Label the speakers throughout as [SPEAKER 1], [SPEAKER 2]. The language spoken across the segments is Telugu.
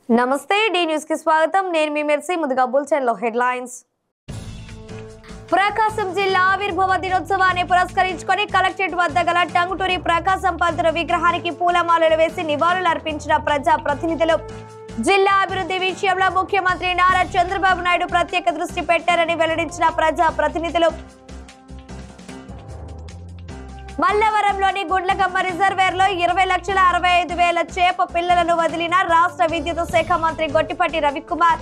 [SPEAKER 1] నమస్తే డి న్యూస్ కి స్వాగతం నేను మీ మెర్సీ ముందుగా బులెటిన్ లో హెడ్లైన్స్ ప్రకాశం జిల్లా ఆవిర్భావ దినోత్సవాన్ని పురస్కరించుకొని కలెక్టరేట్ వద్ద గల టంగుటూరి ప్రకాశం పంతులు విగ్రహానికి పూలమాలలు వేసి నివాళులు అర్పించిన ప్రజా ప్రతినిధులు జిల్లా అభివృద్ధి విషయంలో ముఖ్యమంత్రి నారా చంద్రబాబు నాయుడు ప్రత్యేక దృష్టి పెట్టారని వెల్లడించిన ప్రజా ప్రతినిధులు మల్లవరంలోని గుండ్లకమ్మ రిజర్వేర్ లో 20,65,000 చేప పిల్లలను వదిలిన రాష్ట్ర విద్యుత్ శాఖ మంత్రి గొట్టిపాటి రవికుమార్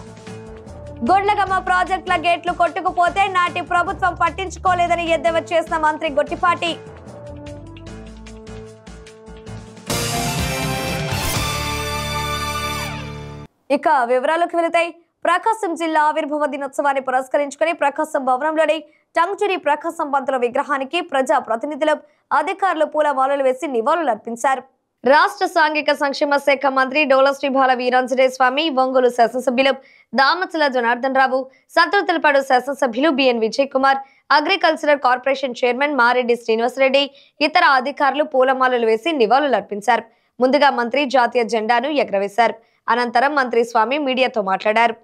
[SPEAKER 1] గుండ్లకమ్మ ప్రాజెక్టుల గేట్లు కొట్టుకుపోతే నాటి ప్రభుత్వం పట్టించుకోలేదని ఎద్దేవా చేసిన మంత్రి గొట్టిపాటి ఇక వివరాలకు వెళితే ప్రకాశం జిల్లా ఆవిర్భావ దినోత్సవాన్ని పురస్కరించుకొని ప్రకాశం భవనంలోని టంగుటూరి ప్రకాశం పంతుల విగ్రహానికి ప్రజా ప్రతినిధులు అధికారులు పూలమాలలు వేసి నివాళులు అర్పించారు. రాష్ట్ర సాంఘిక సంక్షేమ శాఖ మంత్రి డోల శ్రీ బాల వీరాంజనేయ స్వామి, ఒంగోలు శాసనసభ్యులు దామచల జనార్దన్ రావు, సంతృతులపాడు శాసనసభ్యులు BN Vijay Kumar, agricultural corporation chairman Mareddy Srinivasa Reddy ఇతర అధికారులు పూలమాలలు వేసి నివాళులు అర్పించారు. ముందుగా మంత్రి జాతీయ జెండాను ఎగరవేశారు. అనంతరం మంత్రి స్వామి మీడియాతో మాట్లాడారు.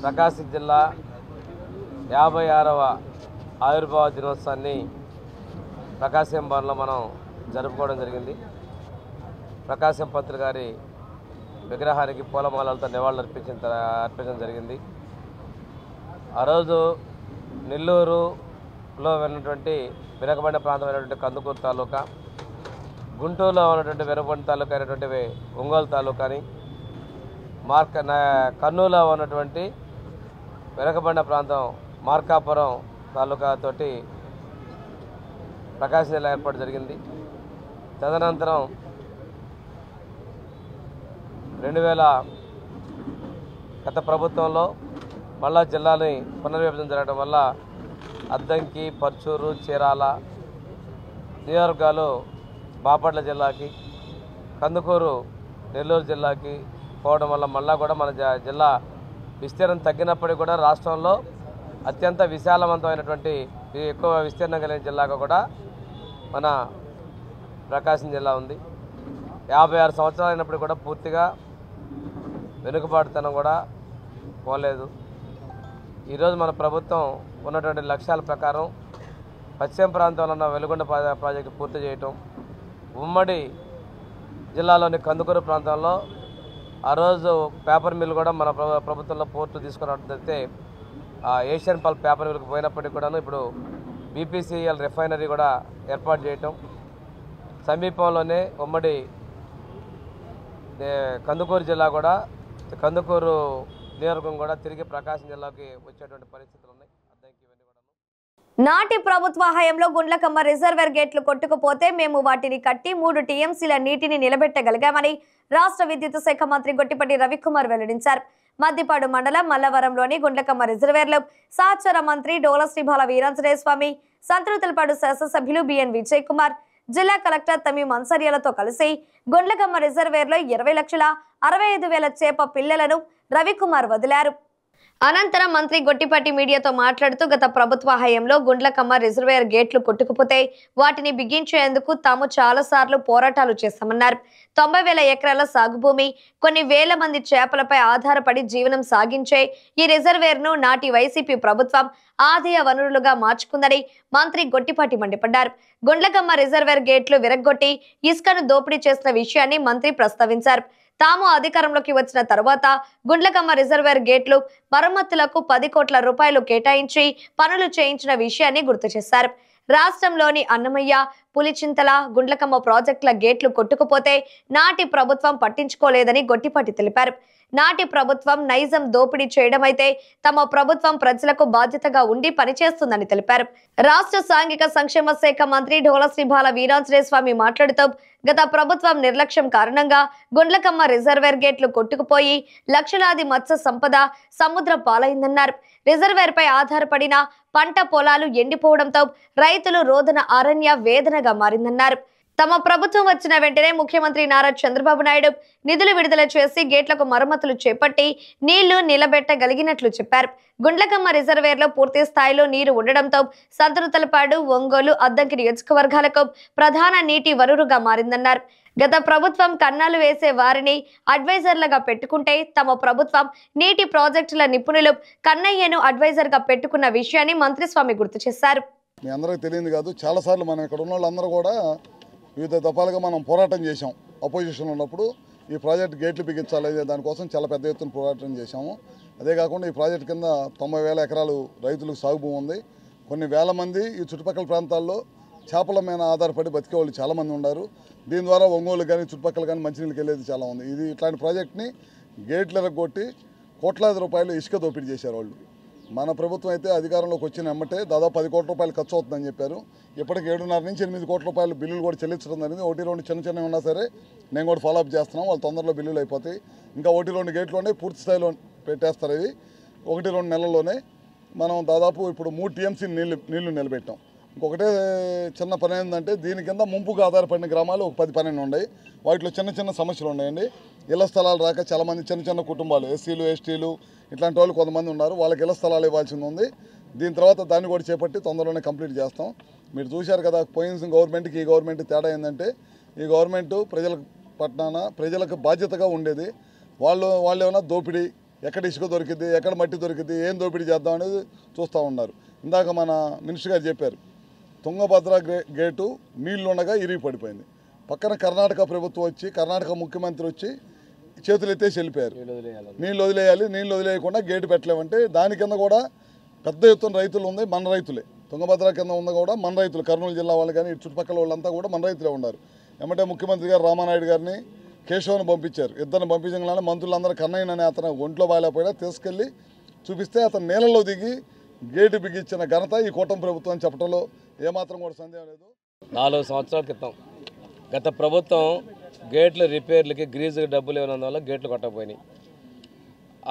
[SPEAKER 2] ప్రకాశం జిల్లా 56వ ఆవిర్భావ దినోత్సవాన్ని ప్రకాశం భవన్లో మనం జరుపుకోవడం జరిగింది. ప్రకాశం పంతులు గారి విగ్రహానికి పూలమాలలతో నివాళులు అర్పించడం జరిగింది. ఆ రోజు నెల్లూరులో ఉన్నటువంటి వెనుకబడిన ప్రాంతమైనటువంటి కందుకూరు తాలూకా, గుంటూరులో ఉన్నటువంటి వెనుకబడిన తాలూకా అయినటువంటి ఒంగోలు తాలూకాని, కర్నూలులో ఉన్నటువంటి వెనుకబడిన ప్రాంతం మార్కాపురం తాలూకాతోటి ప్రకాశం జిల్లా ఏర్పాటు జరిగింది. తదనంతరం 2000 గత ప్రభుత్వంలో మళ్ళా జిల్లాని పునర్విభజన జరగడం వల్ల అద్దంకి, పర్చూరు, చీరాల నియోజకవర్గాలు బాపట్ల జిల్లాకి, కందుకూరు నెల్లూరు జిల్లాకి పోవడం వల్ల మళ్ళా కూడా మన జిల్లా విస్తీర్ణం తగ్గినప్పటికీ కూడా రాష్ట్రంలో అత్యంత విశాలవంతమైనటువంటి ఎక్కువ విస్తీర్ణం కలిగిన జిల్లాగా కూడా మన ప్రకాశం జిల్లా ఉంది. 56 సంవత్సరాలు అయినప్పుడు కూడా పూర్తిగా వెనుకబాటుతనం కూడా పోలేదు. ఈరోజు మన ప్రభుత్వం ఉన్నటువంటి లక్ష్యాల ప్రకారం పశ్చిమ ప్రాంతంలో ఉన్న వెలుగొండ ప్రాజెక్టు పూర్తి చేయటం, ఉమ్మడి జిల్లాలోని కందుకూరు ప్రాంతంలో ఆ రోజు పేపర్ మిల్ కూడా మన ప్రభుత్వంలో పోర్టు తీసుకున్నట్లయితే ఏషియన్ పల్ప్ పేపర్ మిల్కి పోయినప్పటికీ కూడాను ఇప్పుడు బీపీసీఎల్ రిఫైనరీ కూడా ఏర్పాటు చేయటం, సమీపంలోనే ఉమ్మడి కందుకూరు జిల్లా కూడా, కందుకూరు నియోజకవర్గం కూడా తిరిగి ప్రకాశం జిల్లాకి వచ్చేటువంటి పరిస్థితులు ఉన్నాయి.
[SPEAKER 1] నాటి ప్రభుత్వ హయాంలో గుండ్లకమ్మ రిజర్వేర్ గేట్లు కొట్టుకుపోతే మేము వాటిని కట్టి 3 టీఎంసీల నీటిని నిలబెట్టగలిగామని రాష్ట్ర విద్యుత్ శాఖ మంత్రి గొట్టిపాటి రవికుమార్ వెల్లడించారు. మద్దిపాడు మండలం మల్లవరంలోని గుండ్లకమ్మ రిజర్వేర్లో సహచర మంత్రి డోల శ్రీ బాల వీరాంజనేయ స్వామి, సంతృతులపాడు శాసనసభ్యులు బిఎన్ విజయ్ కుమార్, జిల్లా కలెక్టర్ తమీం అన్సారియాలతో కలిసి గుండ్లకమ్మ రిజర్వేర్లో 20,65,000 చేప పిల్లలను రవికుమార్ వదిలారు. అనంతరం మంత్రి గొట్టిపాటి మీడియాతో మాట్లాడుతూ గత ప్రభుత్వ హయాంలో గుండ్లకమ్మ రిజర్వేర్ గేట్లు కొట్టుకుపోతే వాటిని బిగించేందుకు తాము చాలా సార్లు పోరాటాలు చేశామన్నారు. 90,000 ఎకరాల సాగు భూమి, కొన్ని వేల మంది చేపలపై ఆధారపడి జీవనం సాగించే ఈ రిజర్వేర్ ను నాటి వైసీపీ ప్రభుత్వం ఆదాయ వనరులుగా మార్చుకుందని మంత్రి గొట్టిపాటి మండిపడ్డారు. గుండ్లకమ్మ రిజర్వేర్ గేట్లు విరగ్గొట్టి ఇసుకను దోపిడీ చేసిన విషయాన్ని మంత్రి ప్రస్తావించారు. తాము అధికారంలోకి వచ్చిన తర్వాత గుండ్లకమ్మ రిజర్వేర్ గేట్లు మరమ్మతులకు 10 కోట్ల రూపాయలు కేటాయించి పనులు చేయించిన విషయాన్ని గుర్తు చేశారు. రాష్ట్రంలోని అన్నమయ్య, పులిచింతల, గుండ్లకమ్మ ప్రాజెక్టుల గేట్లు కొట్టుకుపోతే నాటి ప్రభుత్వం పట్టించుకోలేదని గొట్టిపాటి తెలిపారు. నాటి ప్రభుత్వం నైజం దోపిడీ చేయడమైతే తమ ప్రభుత్వం ప్రజలకు బాధ్యతగా ఉండి పనిచేస్తుందని తెలిపారు. రాష్ట్ర సాంఘిక సంక్షేమ శాఖ మంత్రి ఢోల శ్రీబాల వీరాంజనేయ స్వామి మాట్లాడుతూ గత ప్రభుత్వం నిర్లక్ష్యం కారణంగా గుండ్లకమ్మ రిజర్వేర్ గేట్లు కొట్టుకుపోయి లక్షలాది మత్స్య సంపద సముద్ర పాలైందన్నారు. రిజర్వేర్ పై ఆధారపడిన పంట పొలాలు ఎండిపోవడంతో రైతులు రోదన అరణ్య వేదనగా మారిందన్నారు. తమ ప్రభుత్వం వచ్చిన వెంటనే ముఖ్యమంత్రి నారా చంద్రబాబు నాయుడు నిధులు విడుదల చేసి గేట్లకు మరమ్మతులు చేపట్టి నీళ్లు నిలబెట్టగలిగినట్లు చెప్పారు. గుండ్లకమ్మ రిజర్వేర్లో పూర్తి స్థాయిలో నీరు ఉండడంతో సంతృతలపాడు, ఒంగోలు, అద్దంకి నియోజకవర్గాలకు ప్రధాన నీటి వనరుగా మారిందన్నారు. గత ప్రభుత్వం కన్నాలు వేసే వారిని అడ్వైజర్లుగా పెట్టుకుంటే తమ ప్రభుత్వం నీటి ప్రాజెక్టుల నిపుణులు కన్నయ్యను అడ్వైజర్ గా పెట్టుకున్న విషయాన్ని మంత్రి స్వామి గుర్తు చేశారు.
[SPEAKER 3] మీ అందరికీ తెలియదు కాదు, చాలాసార్లు మనం ఇక్కడ ఉన్న వాళ్ళందరూ కూడా వివిధ దఫాలుగా మనం పోరాటం చేశాం. అపోజిషన్ ఉన్నప్పుడు ఈ ప్రాజెక్ట్ గేట్లు బిగించాలి దానికోసం చాలా పెద్ద ఎత్తున పోరాటం చేశాము. అదే కాకుండా ఈ ప్రాజెక్ట్ కింద 90,000 ఎకరాలు రైతులకు సాగు భూమి ఉంది. కొన్ని వేల మంది ఈ చుట్టుపక్కల ప్రాంతాల్లో చేపల మీద ఆధారపడి బతికే వాళ్ళు చాలామంది ఉన్నారు. దీని ద్వారా ఒంగోలు కానీ చుట్టుపక్కల కానీ మంచినీళ్ళకి వెళ్ళేది చాలా ఉంది. ఇది ఇట్లాంటి ప్రాజెక్ట్ని గేట్లు ఎరగొట్టి కోట్లాది రూపాయలు ఇసుక దోపిడీ చేశారు వాళ్ళు. మన ప్రభుత్వం అయితే అధికారంలోకి వచ్చిన వెంబటే దాదాపు 10 కోట్ల రూపాయలు ఖర్చు అవుతుందని చెప్పారు. ఇప్పటికి 7.5 నుంచి 8 కోట్ల రూపాయలు బిల్లులు కూడా చెల్లించడం జరిగింది. 1-2 చిన్న ఉన్నా సరే నేను కూడా ఫాలోఅప్ చేస్తున్నాం. వాళ్ళు తొందరలో బిల్లులు అయిపోతాయి. ఇంకా 1-2 గేట్లోనే పూర్తి స్థాయిలో పెట్టేస్తారు. ఇవి 1-2 నెలల్లోనే మనం దాదాపు ఇప్పుడు 3 TMC నీళ్లు నిలబెట్టాం. ఇంకొకటే చిన్న పని ఏంటంటే దీని కింద ముంపుగా ఆధారపడిన గ్రామాలు ఒక 10-12 ఉన్నాయి. వాటిలో చిన్న సమస్యలు ఉన్నాయండి. ఇళ్ల స్థలాలు రాక చాలామంది చిన్న కుటుంబాలు, ఎస్సీలు, ఎస్టీలు ఇట్లాంటి వాళ్ళు కొంతమంది ఉన్నారు. వాళ్ళకి ఇళ్ల స్థలాలు ఇవ్వాల్సింది ఉంది. దీని తర్వాత దాన్ని కూడా చేపట్టి తొందరలోనే కంప్లీట్ చేస్తాం. మీరు చూశారు కదా, పోయిన గవర్నమెంట్కి ఈ గవర్నమెంట్ తేడా ఏంటంటే ఈ గవర్నమెంట్ ప్రజలకు బాధ్యతగా ఉండేది. వాళ్ళు ఏమైనా దోపిడీ, ఎక్కడ ఇసుక దొరికింది, ఎక్కడ మట్టి దొరికింది, ఏం దోపిడీ చేద్దాం అనేది చూస్తూ ఉన్నారు. ఇందాక మన మినిస్టర్ గారు చెప్పారు, తుంగభద్ర గేటు నీళ్లు ఉండగా ఇరిగి పడిపోయింది. పక్కన కర్ణాటక ప్రభుత్వం వచ్చి, కర్ణాటక ముఖ్యమంత్రి వచ్చి చేతులు ఎత్తేసి వెళ్ళిపోయారు. నీళ్ళు వదిలేయాలి, నీళ్ళు వదిలేయకుండా గేటు పెట్టలేమంటే దాని కింద కూడా పెద్ద ఎత్తున రైతులు ఉంది. మన రైతులే తుంగభద్ర కింద ఉన్న కూడా మన రైతులు, కర్నూలు జిల్లా వాళ్ళు కానీ చుట్టుపక్కల వాళ్ళంతా కూడా మన రైతులే ఉన్నారు. ఏమంటే ముఖ్యమంత్రి గారు రామానాయుడు గారిని, కేశవ్ని పంపించారు. ఇద్దరిని పంపించగానే మంత్రులందరూ కన్నయ్య అనే అతను ఒంట్లో బాగాలేకపోయినా తీసుకెళ్ళి చూపిస్తే అతను నీళ్ళలో దిగి గేటు బిగించిన ఘనత ఈ కూటమి ప్రభుత్వం చెప్పడంలో ఏమాత్రం కూడా సందేహం లేదు.
[SPEAKER 2] 4 సంవత్సరాల క్రితం గత ప్రభుత్వం గేట్ల రిపేర్లకి గ్రీజుకి డబ్బులు ఇవ్వనందువల్ల గేట్లు కొట్టకపోయినాయి.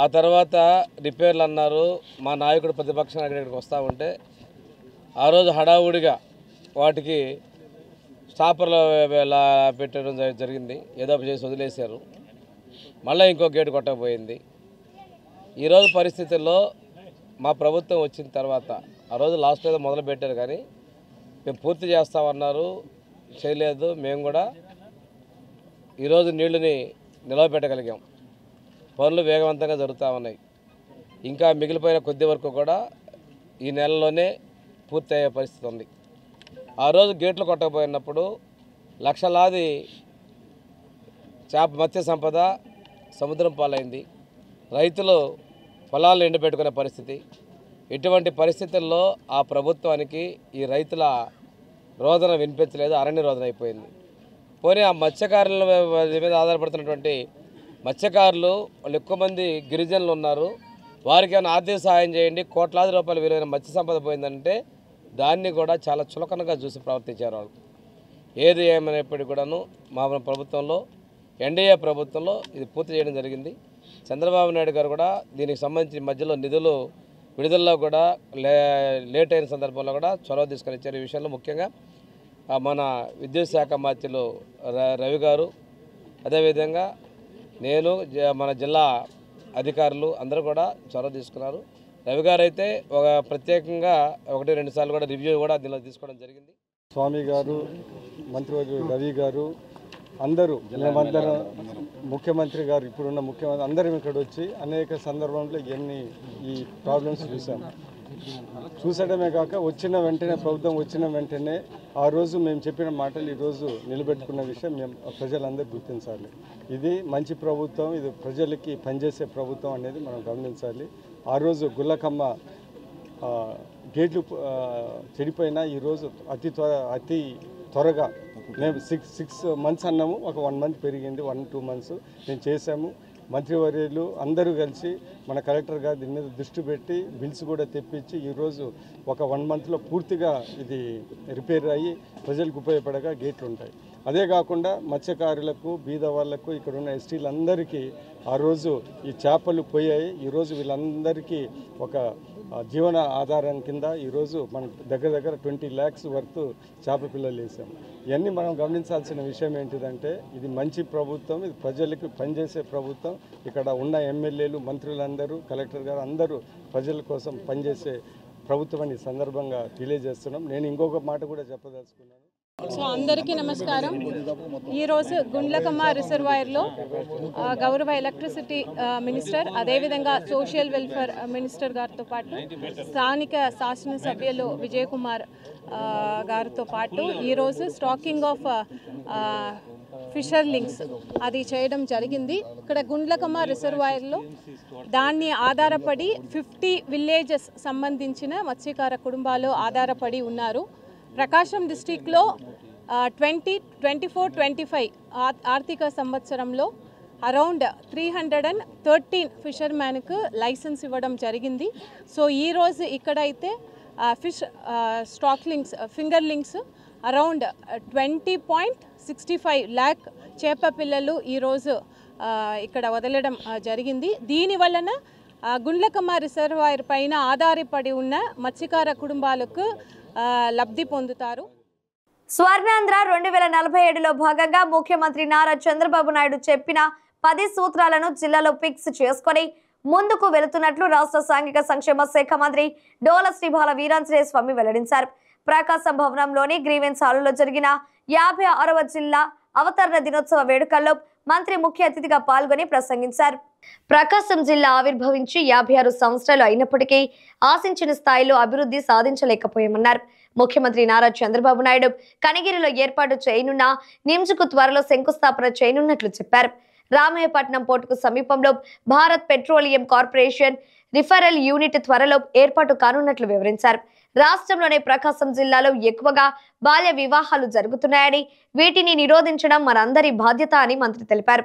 [SPEAKER 2] ఆ తర్వాత రిపేర్లు అన్నారు. మా నాయకుడు ప్రతిపక్ష నాయకుడు ఇక్కడికి వస్తూ ఉంటే ఆ రోజు హడావుడిగా వాటికి స్టాపర్లు పెట్టడం జరిగింది. ఏదో చేసి వదిలేశారు. మళ్ళీ ఇంకో గేటు కొట్టకపోయింది. ఈరోజు పరిస్థితుల్లో మా ప్రభుత్వం వచ్చిన తర్వాత ఆ రోజు లాస్ట్ ఏదో మొదలు పెట్టారు కానీ మేము పూర్తి చేస్తామన్నారు, చేయలేదు. మేము కూడా ఈరోజు నీళ్ళని నిలవబెట్టగలిగాం. పనులు వేగవంతంగా జరుగుతూ ఉన్నాయి. ఇంకా మిగిలిపోయిన కొద్ది వరకు కూడా ఈ నెలలోనే పూర్తి అయ్యే పరిస్థితి ఉంది. ఆ రోజు గేట్లు కొట్టకపోయినప్పుడు లక్షలాది మత్స్య సంపద సముద్రం పాలైంది. రైతులు పొలాలు ఎండబెట్టుకునే పరిస్థితి. ఇటువంటి పరిస్థితుల్లో ఆ ప్రభుత్వానికి ఈ రైతుల రోదన వినిపించలేదు, అరణ్య రోదన అయిపోయింది. పోనీ ఆ మత్స్యకారుల మీద ఆధారపడుతున్నటువంటి మత్స్యకారులు వాళ్ళు ఎక్కువ మంది గిరిజనులు ఉన్నారు. వారికి ఏమైనా ఆర్థిక సహాయం చేయండి, కోట్లాది రూపాయలు విలువైన మత్స్య సంపద పోయిందంటే దాన్ని కూడా చాలా చులకనగా చూసి ప్రవర్తించారు వాళ్ళు. ఏది ఏమైనప్పటికీ కూడాను మా ప్రభుత్వంలో, ఎన్డీఏ ప్రభుత్వంలో ఇది పూర్తి చేయడం జరిగింది. చంద్రబాబు నాయుడు గారు కూడా దీనికి సంబంధించి మధ్యలో నిధులు విడుదలలో కూడా లేట్ అయిన సందర్భంలో కూడా చొరవ తీసుకొని ఇచ్చారు. ఈ విషయంలో ముఖ్యంగా మన విద్యుత్ శాఖ మంత్రులు రవి గారు, అదేవిధంగా నేను, మన జిల్లా అధికారులు అందరూ కూడా చొరవ తీసుకున్నారు. రవి గారు అయితే ఒక ప్రత్యేకంగా 1-2 సార్లు కూడా రివ్యూ కూడా దీనిలో తీసుకోవడం జరిగింది.
[SPEAKER 4] స్వామి గారు, మంత్రివర్యులు రవి గారు, అందరూ మేమందరం, ముఖ్యమంత్రి గారు, ఇప్పుడున్న ముఖ్యమంత్రి అందరం ఇక్కడ వచ్చి అనేక సందర్భంలో ఈ ప్రాబ్లమ్స్ చూసడమే కాక వచ్చిన వెంటనే, ప్రభుత్వం వచ్చిన వెంటనే ఆ రోజు మేము చెప్పిన మాటలు ఈరోజు నిలబెట్టుకున్న విషయం మేము ప్రజలందరూ గుర్తించాలి. ఇది మంచి ప్రభుత్వం, ఇది ప్రజలకి పనిచేసే ప్రభుత్వం అనేది మనం గమనించాలి. ఆ రోజు గుల్లకమ్మ గేట్లు చెడిపోయినా ఈరోజు అతి త్వరగా మేము 6 months అన్నాము, ఒక 1 month పెరిగింది, 1-2 months మేము చేసాము. మంత్రివర్యులు అందరూ కలిసి మన కలెక్టర్ గారు దీని మీద దృష్టి పెట్టి బిల్స్ కూడా తెప్పించి ఈరోజు ఒక 1 monthలో పూర్తిగా ఇది రిపేర్ అయ్యి ప్రజలకు ఉపయోగపడగా గేట్లు ఉంటాయి. అదే కాకుండా మత్స్యకారులకు, బీద వాళ్లకు, ఇక్కడ ఉన్న ఎస్టీలందరికీ ఆ రోజు ఈ చేపలు పోయాయి. ఈరోజు వీళ్ళందరికీ ఒక జీవన ఆధారం కింద ఈరోజు మనం దగ్గర 20 lakhs వర్త్ చేప పిల్లలు వేసాం. ఇవన్నీ మనం గమనించాల్సిన విషయం ఏంటిదంటే ఇది మంచి ప్రభుత్వం, ఇది ప్రజలకు పనిచేసే ప్రభుత్వం. ఇక్కడ ఉన్న ఎమ్మెల్యేలు, మంత్రులందరూ, కలెక్టర్ గారు అందరూ ప్రజల కోసం పనిచేసే ప్రభుత్వం అని సందర్భంగా తెలియజేస్తున్నాం. నేను ఇంకొక మాట కూడా చెప్పదలుచుకున్నాను.
[SPEAKER 5] సో అందరికీ నమస్కారం. ఈరోజు గుండ్లకమ్మ రిజర్వాయర్లో గౌరవ ఎలక్ట్రిసిటీ మినిస్టర్, అదేవిధంగా సోషల్ వెల్ఫేర్ మినిస్టర్ గారితో పాటు స్థానిక శాసనసభ్యులు విజయ్ కుమార్ గారితో పాటు ఈరోజు స్టాకింగ్ ఆఫ్ ఫిషర్ లింక్స్ అది చేయడం జరిగింది. ఇక్కడ గుండ్లకమ్మ రిజర్వాయర్లో దాన్ని ఆధారపడి 50 విలేజెస్ సంబంధించిన మత్స్యకార కుటుంబాలు ఆధారపడి ఉన్నారు. ప్రకాశం డిస్టిక్లో 2024-25 ఆర్థిక సంవత్సరంలో అరౌండ్ 313 ఫిషర్మ్యాన్కు లైసెన్స్ ఇవ్వడం జరిగింది. సో ఈరోజు ఇక్కడైతే stock links, finger links around 20.65 lakh చేప పిల్లలు ఈరోజు ఇక్కడ వదలడం జరిగింది. దీనివలన గుండ్లకమ్మ రిజర్వాయర్ పైన ఆధారపడి ఉన్న మత్స్యకార కుటుంబాలకు లబ్ధి పొందుతారు.
[SPEAKER 1] స్వర్ణాంధ్ర 2047లో భాగంగా ముఖ్యమంత్రి నారా చంద్రబాబు నాయుడు చెప్పిన 10 సూత్రాలను జిల్లాలో ఫిక్స్ చేసుకొని ముందుకు వెళుతున్నట్లు రాష్ట్ర సాంఘిక సంక్షేమ శాఖ మంత్రి డోల శ్రీబాల వీరాంజనేయ స్వామి వెల్లడించారు. ప్రకాశం భవనంలోని గ్రీవెన్స్ హాలులో జరిగిన 56వ జిల్లా అవతరణ దినోత్సవ వేడుకల్లో మంత్రి ముఖ్య అతిథిగా పాల్గొని ప్రసంగించారు. ప్రకాశం జిల్లా ఆవిర్భవించి 56 సంవత్సరాలు అయినప్పటికీ ఆశించిన స్థాయిలో అభివృద్ధి సాధించలేకపోయామన్నారు. ముఖ్యమంత్రి నారా చంద్రబాబు నాయుడు కనిగిరిలో ఏర్పాటు చేయనున్న నిమ్స్కు త్వరలో శంకుస్థాపన చేయనున్నట్లు చెప్పారు. రామయ్యపట్నం పోర్టుకు సమీపంలో Bharat petroleum corporation referral unit త్వరలో ఏర్పాటు కానున్నట్లు వివరించారు. రాష్ట్రంలోనే ప్రకాశం జిల్లాలో ఎక్కువగా బాల్య వివాహాలు జరుగుతున్నాయని, వీటిని నిరోధించడం మనందరి బాధ్యత అని మంత్రి తెలిపారు.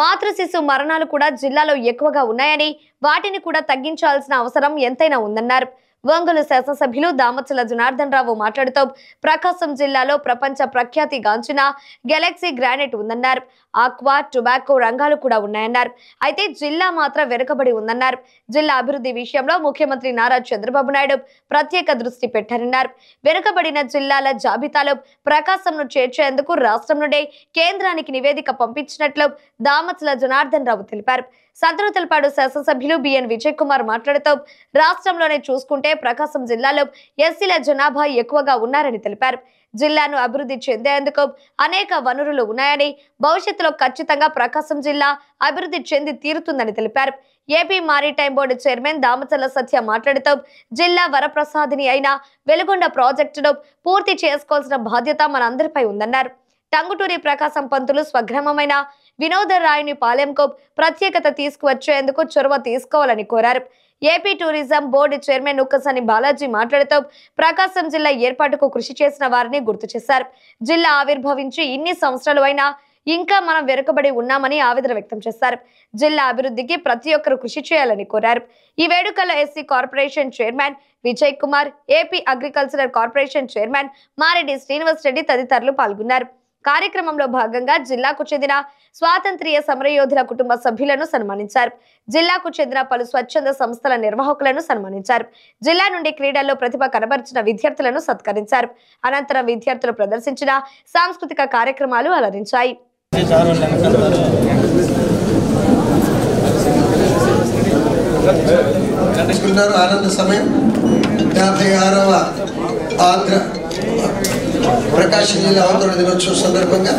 [SPEAKER 1] మాతృ శిశు మరణాలు కూడా జిల్లాలో ఎక్కువగా ఉన్నాయని, వాటిని కూడా తగ్గించాల్సిన అవసరం ఎంతైనా ఉందన్నారు. ఒంగోలు శాసనసభ్యులు దామచల జనార్దన్ రావు మాట్లాడుతూ ప్రకాశం జిల్లాలో ప్రపంచ ప్రఖ్యాతి గాంచిన గెలాక్సీ గ్రానైట్ ఉందన్నారు. ఆక్వా, టొబాకో రంగాలు కూడా ఉన్నాయన్నారు. అయితే జిల్లా మాత్రం వెనుకబడి ఉందన్నారు. జిల్లా అభివృద్ధి విషయంలో ముఖ్యమంత్రి నారా చంద్రబాబు నాయుడు ప్రత్యేక దృష్టి పెట్టారన్నారు. వెనుకబడిన జిల్లాల జాబితాలో ప్రకాశంను చేర్చేందుకు రాష్ట్రం నుండి కేంద్రానికి నివేదిక పంపించినట్లు దామచల జనార్దన్ రావు తెలిపారు. సంతనూతలపాడు శాసనసభ్యులు బిఎన్ విజయ్ కుమార్ మాట్లాడుతూ రాష్ట్రంలోనే చూసుకుంటే ప్రకాశం జిల్లాలో ఎస్సీల జనాభా ఎక్కువగా ఉన్నారని తెలిపారు. జిల్లాను అభివృద్ధి చెందేందుకు అనేక వనరులు ఉన్నాయని, భవిష్యత్తులో ఖచ్చితంగా ప్రకాశం జిల్లా అభివృద్ధి చెంది తీరుతుందని తెలిపారు. AP maritime board chairman Damacharla Satya మాట్లాడుతూ జిల్లా వరప్రసాదిని అయిన వెలుగొండ ప్రాజెక్టును పూర్తి చేసుకోవాల్సిన బాధ్యత మనందరిపై ఉందన్నారు. టంగుటూరి ప్రకాశం పంతులు స్వగ్రామమైన వినోదరాయుని పాలెంకు ప్రత్యేకత తీసుకువచ్చేందుకు చొరవ తీసుకోవాలని కోరారు. AP tourism board chairman Ukkasani Balaji మాట్లాడుతూ ప్రకాశం జిల్లా ఏర్పాటుకు కృషి చేసిన వారిని గుర్తు చేశారు. జిల్లా ఆవిర్భవించి ఇన్ని సంవత్సరాలు అయినా ఇంకా మనం వెనుకబడి ఉన్నామని ఆవేదన వ్యక్తం చేశారు. జిల్లా అభివృద్ధికి ప్రతి ఒక్కరూ కృషి చేయాలని కోరారు. ఈ వేడుకల్లో SC corporation chairman Vijay Kumar, AP agricultural corporation chairman Mareddy Srinivas Reddy తదితరులు పాల్గొన్నారు. కార్యక్రమంలో భాగంగా జిల్లాకు చెందిన స్వాతంత్ర్య సమరయోధుల కుటుంబ సభ్యులను సన్మానించారు. జిల్లాకు చెందిన పలు స్వచ్ఛంద సంస్థల నిర్వాహకులను సన్మానించారు. జిల్లా నుండి క్రీడల్లో ప్రతిభ కనబరిచిన విద్యార్థులను సత్కరించారు. అనంతరం విద్యార్థులు ప్రదర్శించిన సాంస్కృతిక కార్యక్రమాలు అలరించాయి.
[SPEAKER 6] ఆనంద సమయం 56వ ఆంధ్ర ప్రకాశం జిల్లా అవతరణ దినోత్సవం సందర్భంగా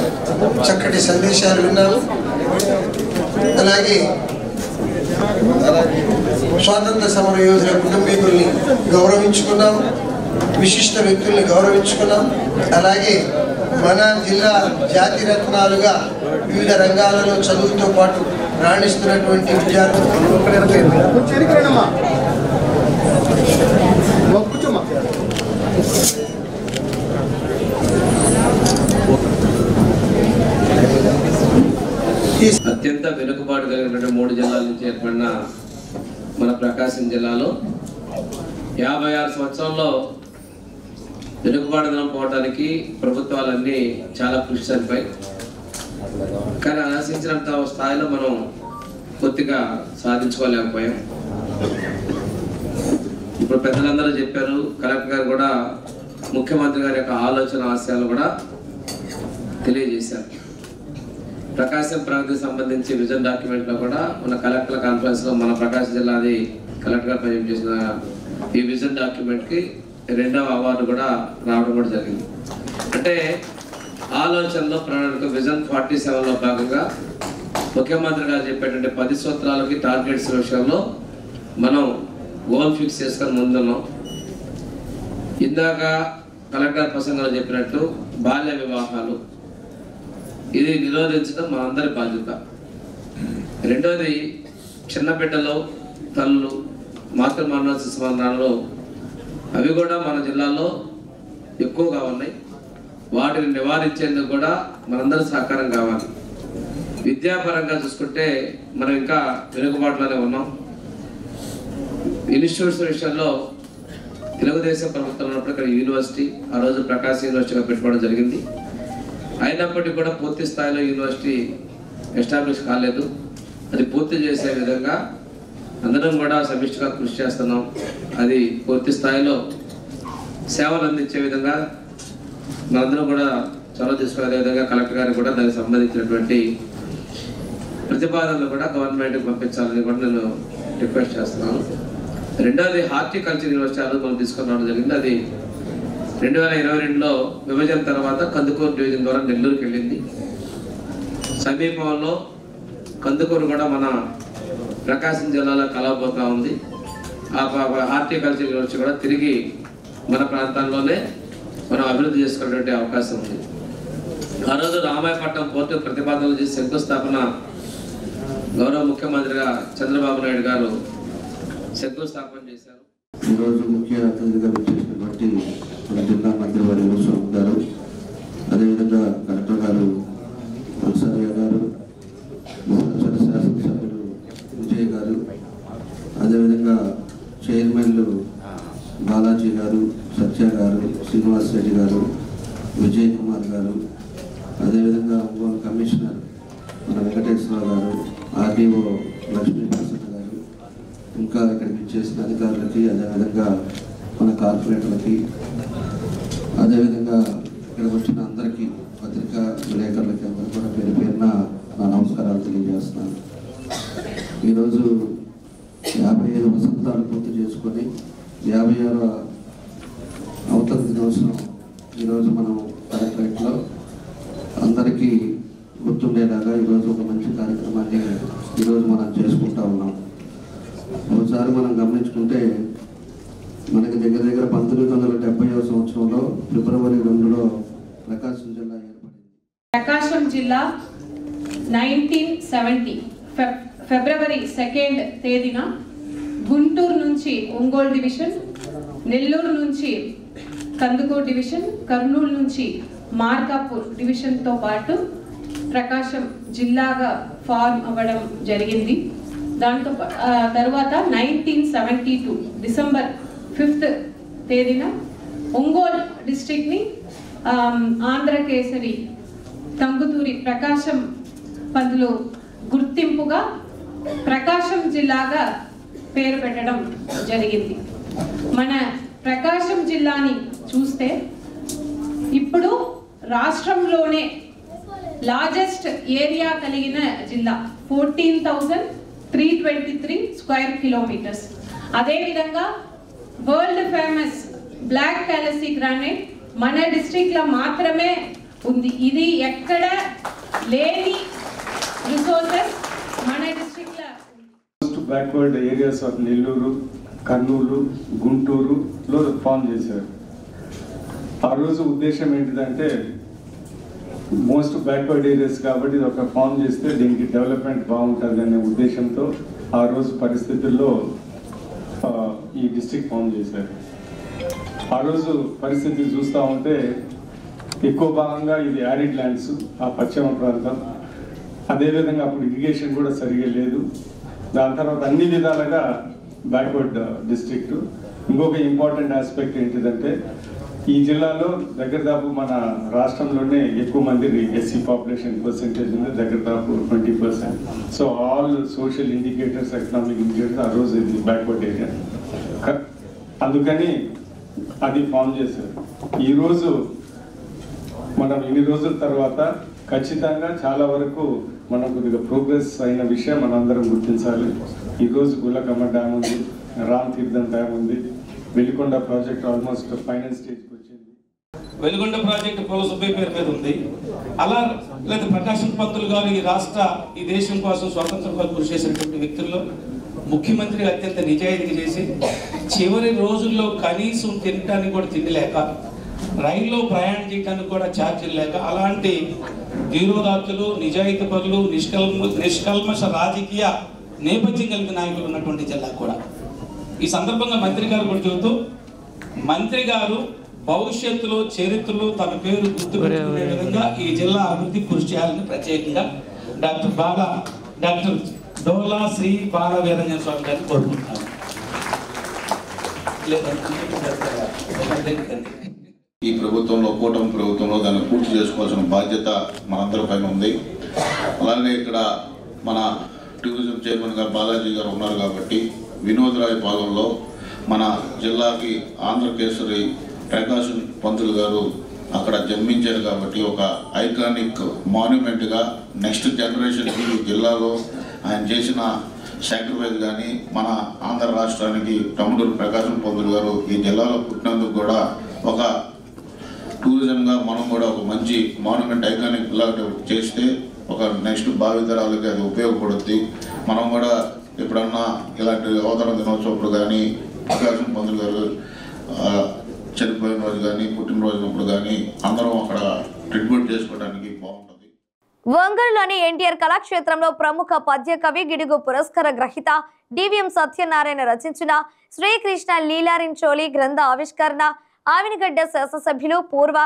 [SPEAKER 6] చక్కటి సందేశాలు విన్నాము. అలాగే స్వాతంత్ర సమర యోధుల కుటుంబీకుల్ని గౌరవించుకున్నాం, విశిష్ట వ్యక్తుల్ని గౌరవించుకున్నాం. అలాగే మన జిల్లా జాతి రత్నాలుగా వివిధ రంగాలలో చదువుతో పాటు రాణిస్తున్నటువంటి విద్యార్థులు
[SPEAKER 2] కలిగిన 3 జిల్లాల నుంచి ఏర్పడిన మన ప్రకాశం జిల్లాలో 56 సంవత్సరాల్లో వెనుకబాటుదనం పోవడానికి ప్రభుత్వాలన్నీ చాలా కృషి జరిపాయి. కానీ ఆశించినంత స్థాయిలో మనం కొద్దిగా సాధించుకోలేకపోయాం. ఇప్పుడు పెద్దలందరూ చెప్పారు, కలెక్టర్ గారు కూడా ముఖ్యమంత్రి గారి యొక్క ఆలోచన ఆశయాలు కూడా తెలియజేశారు. ప్రకాశం ప్రాంతానికి సంబంధించి విజన్ డాక్యుమెంట్లో కూడా మన కలెక్టర్ కాన్ఫరెన్స్లో మన ప్రకాశం జిల్లాది కలెక్టర్ గారు ప్రజెంట్ చేసిన ఈ విజన్ డాక్యుమెంట్కి 2వ అవార్డు కూడా రావడం కూడా జరిగింది. అంటే ఆలోచనలో ప్రణాళిక విజన్ 47లో భాగంగా ముఖ్యమంత్రి గారు చెప్పేటువంటి 10 సూత్రాలకి టార్గెట్స్ విషయంలో మనం గోల్ ఫిక్స్ చేసుకొని ముందున్నాం. ఇందాక కలెక్టర్ ప్రసంగంలో చెప్పినట్టు బాల్య వివాహాలు ఇది నిరోధించడం మా అందరి బాధ్యత. రెండోది చిన్న బిడ్డలు తల్లులు మాతృమరణ శిశు మరణాలు అవి కూడా మన జిల్లాలో ఎక్కువగా ఉన్నాయి. వాటిని నివారించేందుకు కూడా మనందరి సహకారం కావాలి. విద్యాపరంగా చూసుకుంటే మనం ఇంకా వెనుకబాటులోనే ఉన్నాం. ఇన్స్టిట్యూట్స్ విషయంలో తెలుగుదేశం ప్రభుత్వం ఉన్నప్పుడు ఇక్కడ యూనివర్సిటీ ఆ రోజు ప్రకాశం యూనివర్సిటీగా పెట్టుకోవడం జరిగింది. అయినప్పటికీ కూడా పూర్తి స్థాయిలో యూనివర్సిటీ ఎస్టాబ్లిష్ కాలేదు. అది పూర్తి చేసే విధంగా అందరం కూడా సమిష్టిగా కృషి చేస్తున్నాం. అది పూర్తి స్థాయిలో సేవలు అందించే విధంగా మనందరం కూడా చొరవ తీసుకునే విధంగా కలెక్టర్ గారు కూడా దానికి సంబంధించినటువంటి ప్రతిపాదనలు కూడా గవర్నమెంట్కి పంపించాలని కూడా నేను రిక్వెస్ట్ చేస్తున్నాను. రెండోది హార్టికల్చర్ యూనివర్సిటీ మనం తీసుకొని రావడం జరిగింది. అది 2022లో విభజన తర్వాత కందుకూరు డివిజన్ ద్వారా నెల్లూరుకి వెళ్ళింది. సమీపంలో కందుకూరు కూడా మన ప్రకాశం జిల్లాలో కలవబోతా ఉంది. ఆ హార్టికల్చర్ యూనివర్సిటీ కూడా తిరిగి మన ప్రాంతాల్లోనే మనం అభివృద్ధి చేసుకునేటువంటి అవకాశం ఉంది. ఆ రోజు రామాయపట్నం పోర్టు ప్రతిపాదనలు చేసి శంకుస్థాపన గౌరవ ముఖ్యమంత్రిగా చంద్రబాబు నాయుడు గారు శంకుస్థాపన చేశారు.
[SPEAKER 7] ఈరోజు ముఖ్య అతిథిగా వచ్చేసినటువంటి మన జిల్లా మంత్రివర్యులు స్వామి గారు, అదేవిధంగా కలెక్టర్ గారు అన్సారియా గారు, శాసనసభ్యులు విజయ్ గారు, అదేవిధంగా చైర్మన్లు బాలాజీ గారు, సత్య గారు, శ్రీనివాస్ రెడ్డి గారు, విజయ్ కుమార్ గారు, అదేవిధంగా ఒంగోలు కమిషనర్ మన వెంకటేశ్వర గారు, ఆర్డీఓ లక్ష్మీప్రసన్న గారు, ఇంకా ఇక్కడికి చేసిన అధికారులకి, అదేవిధంగా మన కార్పొరేటర్లకి, అదేవిధంగా ఇక్కడికి వచ్చిన అందరికీ పత్రికా విలేకరులకి అందరూ కూడా పేరు పేరున నా నమస్కారాలు తెలియజేస్తున్నాను. ఈరోజు 55 వసంతాలు పూర్తి చేసుకొని 56వ అవతల దినోత్సవం ఈరోజు మనం కలెక్టరేట్లో అందరికీ గుర్తుండేలాగా ఈరోజు ఒక మంచి కార్యక్రమాన్ని ఈరోజు మనం చేసుకుంటా ఉన్నాం. ఒకసారి మనం గమనించుకుంటే మనకి దగ్గర 1970వ సంవత్సరంలో ఫిబ్రవరి 2లో ప్రకాశం జిల్లా ఏర్పడింది.
[SPEAKER 5] ప్రకాశం జిల్లా 1970 ఫిబ్రవరి 2వ తేదీన గుంటూరు నుంచి ఒంగోలు డివిజన్, నెల్లూరు నుంచి కందుకూరు డివిజన్, కర్నూలు నుంచి మార్కాపూర్ డివిజన్తో పాటు ప్రకాశం జిల్లాగా ఫార్మ్ అవ్వడం జరిగింది. దాంతో తర్వాత 1972 డిసెంబర్ 5వ తేదీన ఒంగోలు డిస్ట్రిక్ట్ని ఆంధ్ర కేసరి టంగుటూరి ప్రకాశం పంతులు గుర్తింపుగా ప్రకాశం జిల్లాగా పేరు పెట్టడం జరిగింది. మన ప్రకాశం జిల్లాని చూస్తే ఇప్పుడు రాష్ట్రంలోనే లార్జెస్ట్ ఏరియా కలిగిన జిల్లా, 14,323 స్క్వేర్ కిలోమీటర్స్. అదేవిధంగా వరల్డ్ ఫేమస్ బ్లాక్ క్యాలసీ గ్రానైట్ మన డిస్ట్రిక్ట్లో మాత్రమే ఉంది. ఇది ఎక్కడ లేని రిసోర్సెస్ మన డిస్ట్రిక్ట్లో.
[SPEAKER 4] Most backward areas of Nellore, Kurnool, గుంటూరులో ఫామ్ చేశారు. ఆ రోజు ఉద్దేశం ఏంటిదంటే మోస్ట్ బ్యాక్వర్డ్ ఏరియాస్ కాబట్టి ఇది ఒక ఫామ్ చేస్తే దీనికి డెవలప్మెంట్ బాగుంటుంది అనే ఉద్దేశంతో ఆ రోజు పరిస్థితుల్లో ఈ డిస్ట్రిక్ట్ ఫామ్ చేశారు. ఆ రోజు పరిస్థితి చూస్తూ ఉంటే ఎక్కువ భాగంగా ఇది యారిడ్ ల్యాండ్స్, ఆ పశ్చిమ ప్రాంతం. అదేవిధంగా అప్పుడు ఇరిగేషన్ కూడా సరిగా లేదు. దాని తర్వాత అన్ని విధాలుగా బ్యాక్వర్డ్ డిస్ట్రిక్ట్. ఇంకొక ఇంపార్టెంట్ ఆస్పెక్ట్ ఏంటిదంటే ఈ జిల్లాలో దగ్గరదాపు మన రాష్ట్రంలోనే ఎక్కువ మంది ఎస్సీ పాపులేషన్ పర్సెంటేజ్ ఉంది, దగ్గరదాపు 20%. So all social indicators, economic indicators ఆ రోజు ఇది బ్యాక్వర్డ్ ఏరియా. అందుకని అది ఫామ్ చేశారు. ఈరోజు మనం ఇన్ని రోజుల తర్వాత ఖచ్చితంగా చాలా వరకు మనం కొద్దిగా ప్రోగ్రెస్ అయిన విషయం మనందరం గుర్తించాలి. ఈరోజు గులకమ్మ డ్యామ్ ఉంది, రామ్ తీర్థం డ్యామ్ ఉంది, వెలికొండ ప్రాజెక్ట్ ఆల్మోస్ట్ ఫైనల్ స్టేజ్కి వచ్చింది.
[SPEAKER 8] వెలిగొండ ప్రాజెక్టు పూల సుబ్బయ్య పేరు మీద ఉంది. అలా లేదా ప్రకాశం పంతులు గారు ఈ దేశం కోసం స్వాతంత్రం కోసం కృషి చేసినటువంటి వ్యక్తుల్లో ముఖ్యమంత్రిగా అత్యంత నిజాయితీగా చేసి చివరి రోజుల్లో కనీసం తినడానికి కూడా తిండి లేక, రైల్లో ప్రయాణం చేయడానికి కూడా ఛార్జీలు లేక, అలాంటి ధీరోదాత్తులు, నిజాయితీ పరులు, నిష్కల్మష రాజకీయ నేపథ్యం కలిగిన నాయకులు ఉన్నటువంటి జిల్లా కూడా. ఈ సందర్భంగా మంత్రి గారు కూడా చెబుతూ, మంత్రి గారు భవిష్యత్తులో చరిత్రలో తన పేరు గుర్తుపెట్టుకునే విధంగా ఈ జిల్లా అభివృద్ధి కృషి చేయాలని ప్రత్యేకంగా డాక్టర్ డోలా శ్రీ బాల వీరంజన స్వామి గారిని కోరుకుంటున్నాను.
[SPEAKER 9] ఈ ప్రభుత్వంలో, కూటమి ప్రభుత్వంలో దాన్ని పూర్తి చేసుకోవాల్సిన బాధ్యత మనందరి పైన ఉంది. అలాగే ఇక్కడ మన టూరిజం చైర్మన్ గారు బాలాజీ గారు ఉన్నారు కాబట్టి వినోదరాయ పాలనలో మన జిల్లాకి ఆంధ్రకేసరి ప్రకాశం పంతులు గారు అక్కడ జన్మించారు కాబట్టి ఒక ఐకానిక్ మాన్యుమెంట్గా నెక్స్ట్ జనరేషన్కి జిల్లాలో ఆయన చేసిన సాక్రిఫైస్ కానీ మన ఆంధ్ర రాష్ట్రానికి తమ్ముడు ప్రకాశం పంతులు గారు ఈ జిల్లాలో పుట్టినందుకు కూడా ఒక టూరిజంగా మనం కూడా ఒక మంచి మాన్యుమెంట్ ఐకానిక్ లాగా చేస్తే ఒక నెక్స్ట్ భావితరాలకి అది ఉపయోగపడుద్ది. మనం కూడా ఎప్పుడన్నా ఇలాంటి అవతరణ దినోత్సవం కానీ, ప్రకాశం పంతులు గారు చనిపోయిన రోజు కానీ, పుట్టినరోజునప్పుడు కానీ అందరం అక్కడ ట్రీట్మెంట్ చేసుకోవడానికి బాగుంటుంది.
[SPEAKER 1] ఒంగోలులోని ఎన్టీఆర్ కళాక్షేత్రంలో ప్రముఖ పద్య కవి, గిడుగు పురస్కార గ్రహీత డివిఎం సత్యనారాయణ రచించిన శ్రీకృష్ణ లీలారించోలి గ్రంథ ఆవిష్కరణ ఆవినగడ్డ శాసనసభ్యులు పూర్వ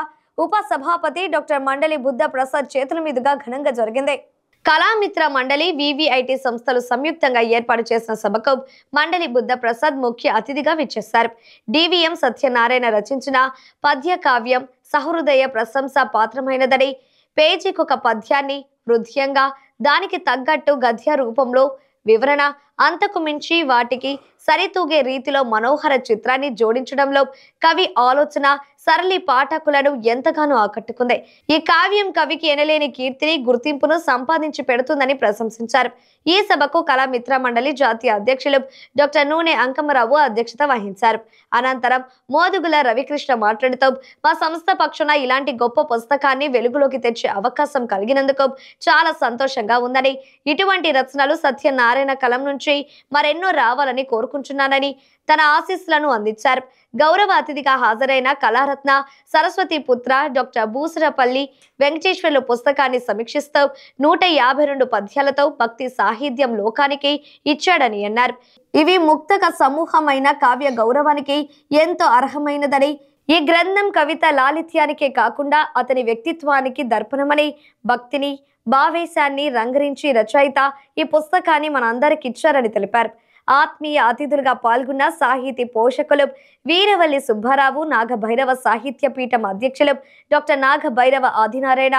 [SPEAKER 1] ఉప సభాపతి డాక్టర్ మండలి బుద్ధ ప్రసాద్ చేతుల మీదుగా ఘనంగా జరిగింది. కళామిత్ర మండలి, వివిఐటి సంస్థలు సంయుక్తంగా ఏర్పాటు చేసిన సభకు మండలి బుద్ధ ప్రసాద్ ముఖ్య అతిథిగా విచ్చేశారు. డివిఎం సత్యనారాయణ రచించిన పద్య కావ్యం సహృదయ ప్రశంస పాత్రమైనదని, పేజీకొక పద్యాన్ని హృదయంగా దానికి తగ్గట్టు గద్య రూపంలో వివరణ, అంతకు మించి వాటికి సరితూగే రీతిలో మనోహర చిత్రాన్ని జోడించడంలో కవి ఆలోచన సరళి పాఠకులను ఎంతగానో ఆకట్టుకుంది. ఈ కావ్యం కవికి ఎనలేని కీర్తిని, గుర్తింపును సంపాదించి పెడుతుందని ప్రశంసించారు. ఈ సభకు కళామిత్ర మండలి జాతీయ అధ్యక్షులు డాక్టర్ నూనె అంకమరావు అధ్యక్షత వహించారు. అనంతరం మోదుగుల రవికృష్ణ మాట్లాడుతూ, మా సంస్థ పక్షాన ఇలాంటి గొప్ప పుస్తకాన్ని వెలుగులోకి తెచ్చే అవకాశం కలిగినందుకు చాలా సంతోషంగా ఉందని, ఇటువంటి రచనలు సత్యనారాయణ కలం నుంచి మరెన్నో రావాలని కోరుకుంటున్నానని తన ఆశీస్సులను అందించారు. గౌరవ అతిథిగా హాజరైన కళారత్న సరస్వతి పుత్ర డాక్టర్ బూసరపల్లి వెంకటేశ్వర్లు పుస్తకాన్ని సమీక్షిస్తూ 152 పద్యాలతో భక్తి సాహిత్యం లోకానికి ఇచ్చాడని అన్నారు. ఇవి ముక్తక సమూహమైన కావ్య గౌరవానికి ఎంతో అర్హమైనదని, ఈ గ్రంథం కవిత లాలిత్యానికే కాకుండా అతని వ్యక్తిత్వానికి దర్పణమని, భక్తిని భావేశాన్ని రంగరించి రచయిత ఈ పుస్తకాన్ని మనందరికి ఇచ్చారని తెలిపారు. ఆత్మీయ అతిథులుగా పాల్గొన్న సాహితీ పోషకులు వీరవల్లి సుబ్బారావు, నాగభైరవ సాహిత్య పీఠం అధ్యక్షులు డాక్టర్ నాగభైరవ ఆదినారాయణ,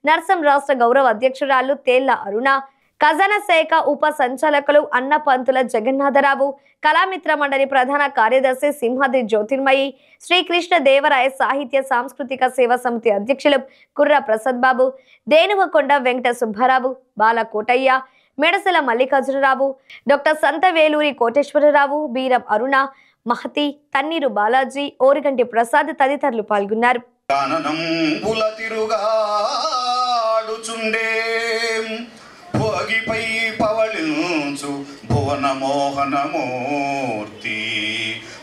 [SPEAKER 1] నర్సం రాష్ట్ర గౌరవ అధ్యక్షురాలు తేళ్ల అరుణ, ఖజానా శాఖ ఉప సంచాలకులు అన్నపంతుల జగన్నాథరావు, కళామిత్ర మండలి ప్రధాన కార్యదర్శి సింహాద్రి జ్యోతిర్మయి, శ్రీకృష్ణ దేవరాయ సాహిత్య సాంస్కృతిక సేవా సమితి అధ్యక్షులు కుర్ర ప్రసాద్ బాబు, దేనువకొండ వెంకట సుబ్బారావు, బాల కోటయ్య, మెడసల మల్లికార్జునరావు, డాక్టర్ సంతవేలూరి కోటేశ్వరరావు, బీరం అరుణ, మహతి, తన్నీరు బాలాజీ, ఓరిగంటి ప్రసాద్ తదితరులు పాల్గొన్నారు.
[SPEAKER 10] భోగిపై పవళించు భువన మోహనమూర్తి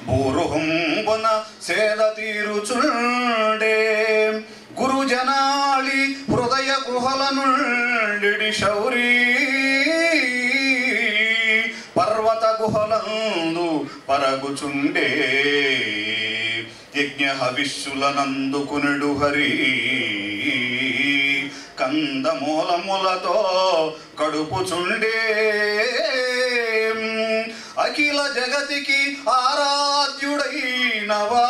[SPEAKER 10] బూరుహంబున సేద తీరుచుండే గురుజనాళి హృదయ గుహల నుండి శౌరీ పర్వత గుహలందు పరగుచుండే యజ్ఞ హవిష్యులనందుకునుడు హరి కం కందమూలములతో కడుపుచుండే అఖిల జగతికి ఆరాధ్యుడైన వాడు.